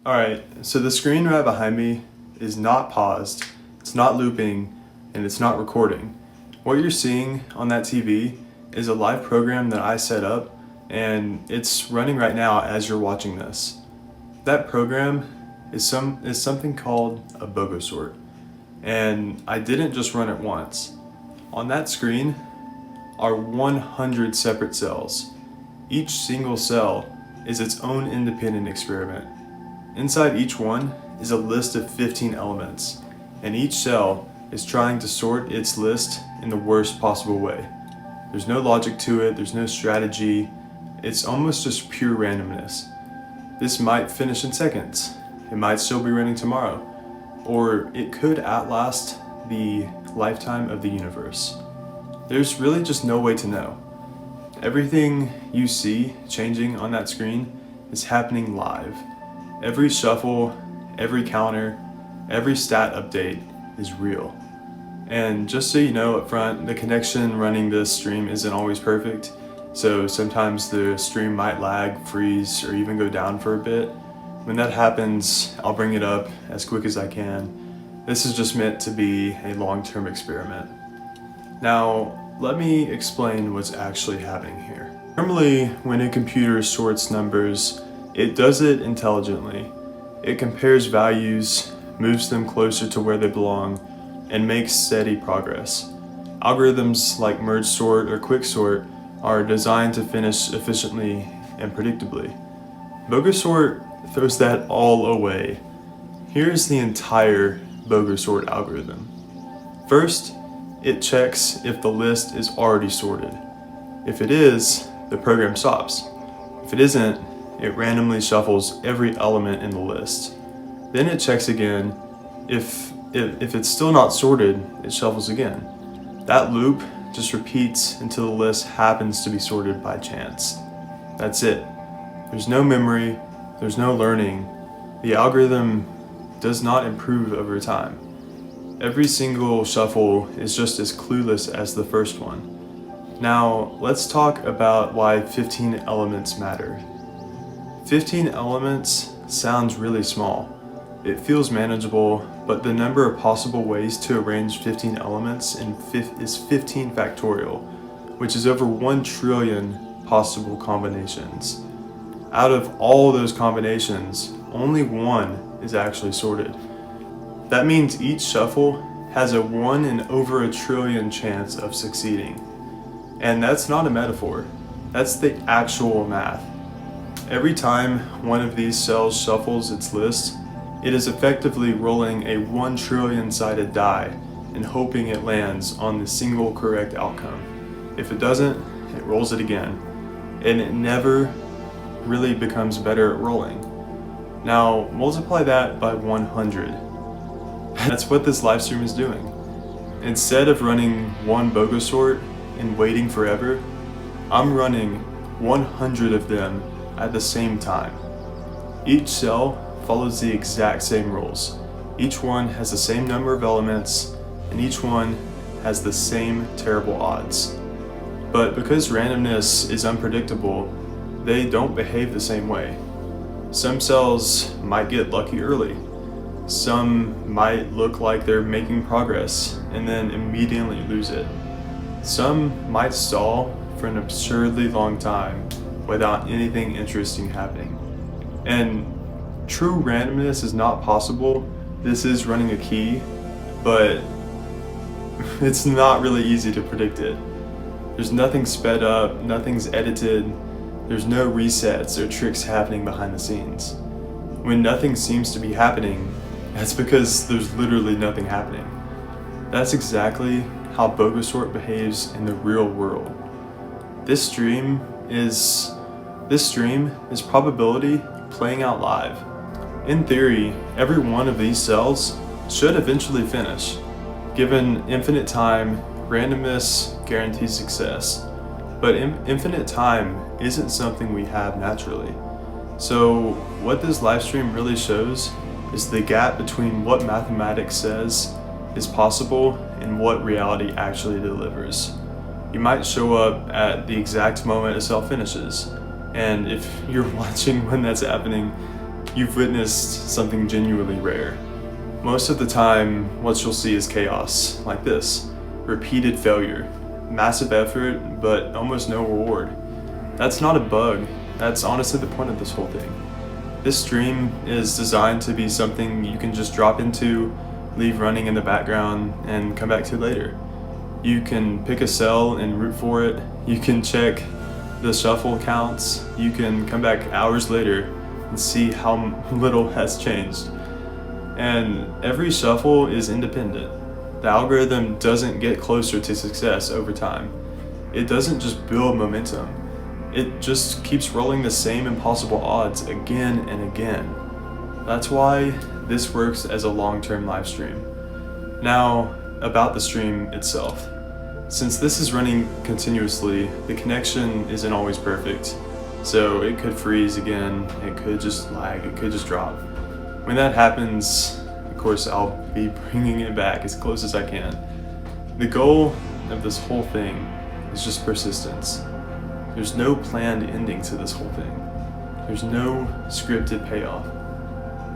Alright, so the screen right behind me is not paused, it's not looping, and it's not recording. What you're seeing on that TV is a live program that I set up, and it's running right now as you're watching this. That program is something called a Bogosort, and I didn't just run it once. On that screen are 100 separate cells. Each single cell is its own independent experiment. Inside each one is a list of 15 elements, and each cell is trying to sort its list in the worst possible way. There's no logic to it, there's no strategy, it's almost just pure randomness. This might finish in seconds, it might still be running tomorrow, or it could outlast the lifetime of the universe. There's really just no way to know. Everything you see changing on that screen is happening live. Every shuffle, every counter, every stat update is real. And just so you know up front, the connection running this stream isn't always perfect, so sometimes the stream might lag, freeze, or even go down for a bit. When that happens, I'll bring it up as quick as I can. This is just meant to be a long-term experiment. Now, let me explain what's actually happening here. Normally, when a computer sorts numbers, it does it intelligently. It compares values, moves them closer to where they belong, and makes steady progress. Algorithms like merge sort or quick sort are designed to finish efficiently and predictably. Bogosort throws that all away. Here's the entire Bogosort algorithm. First, it checks if the list is already sorted. If it is, the program stops. If it isn't, it randomly shuffles every element in the list. Then it checks again. If it's still not sorted, it shuffles again. That loop just repeats until the list happens to be sorted by chance. That's it. There's no memory, there's no learning. The algorithm does not improve over time. Every single shuffle is just as clueless as the first one. Now, let's talk about why 15 elements matter. 15 elements sounds really small. It feels manageable, but the number of possible ways to arrange 15 elements is 15 factorial, which is over 1 trillion possible combinations. Out of all those combinations, only one is actually sorted. That means each shuffle has a 1 in over a trillion chance of succeeding. And that's not a metaphor, that's the actual math. Every time one of these cells shuffles its list, it is effectively rolling a 1 trillion sided die and hoping it lands on the single correct outcome. If it doesn't, it rolls it again, and it never really becomes better at rolling. Now, multiply that by 100. That's what this live stream is doing. Instead of running one Bogosort and waiting forever, I'm running 100 of them at the same time. Each cell follows the exact same rules. Each one has the same number of elements, and each one has the same terrible odds. But because randomness is unpredictable, they don't behave the same way. Some cells might get lucky early. Some might look like they're making progress and then immediately lose it. Some might stall for an absurdly long time without anything interesting happening. And true randomness is not possible. This is running a key, but it's not really easy to predict it. There's nothing sped up, nothing's edited, there's no resets or tricks happening behind the scenes. When nothing seems to be happening, that's because there's literally nothing happening. That's exactly how Bogosort behaves in the real world. This stream is probability playing out live. In theory, every one of these cells should eventually finish. Given infinite time, randomness guarantees success. But infinite time isn't something we have naturally. So what this live stream really shows is the gap between what mathematics says is possible and what reality actually delivers. You might show up at the exact moment a cell finishes, and if you're watching when that's happening, you've witnessed something genuinely rare. Most of the time, what you'll see is chaos, like this. Repeated failure, massive effort, but almost no reward. That's not a bug. That's honestly the point of this whole thing. This stream is designed to be something you can just drop into, leave running in the background, and come back to later. You can pick a cell and root for it. You can check the shuffle counts. You can come back hours later and see how little has changed. And every shuffle is independent. The algorithm doesn't get closer to success over time. It doesn't just build momentum. It just keeps rolling the same impossible odds again and again. That's why this works as a long-term live stream. Now, about the stream itself. Since this is running continuously, the connection isn't always perfect. So it could freeze again, it could just lag, it could just drop. When that happens, of course, I'll be bringing it back as close as I can. The goal of this whole thing is just persistence. There's no planned ending to this whole thing. There's no scripted payoff.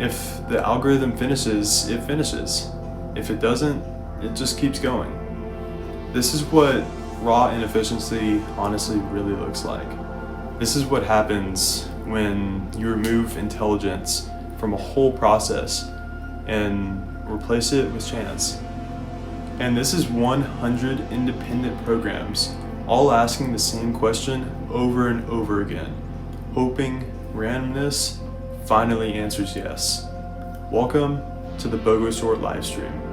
If the algorithm finishes, it finishes. If it doesn't, it just keeps going. This is what raw inefficiency honestly really looks like. This is what happens when you remove intelligence from a whole process and replace it with chance. And this is 100 independent programs, all asking the same question over and over again, hoping randomness finally answers yes. Welcome to the BOGO Sort livestream.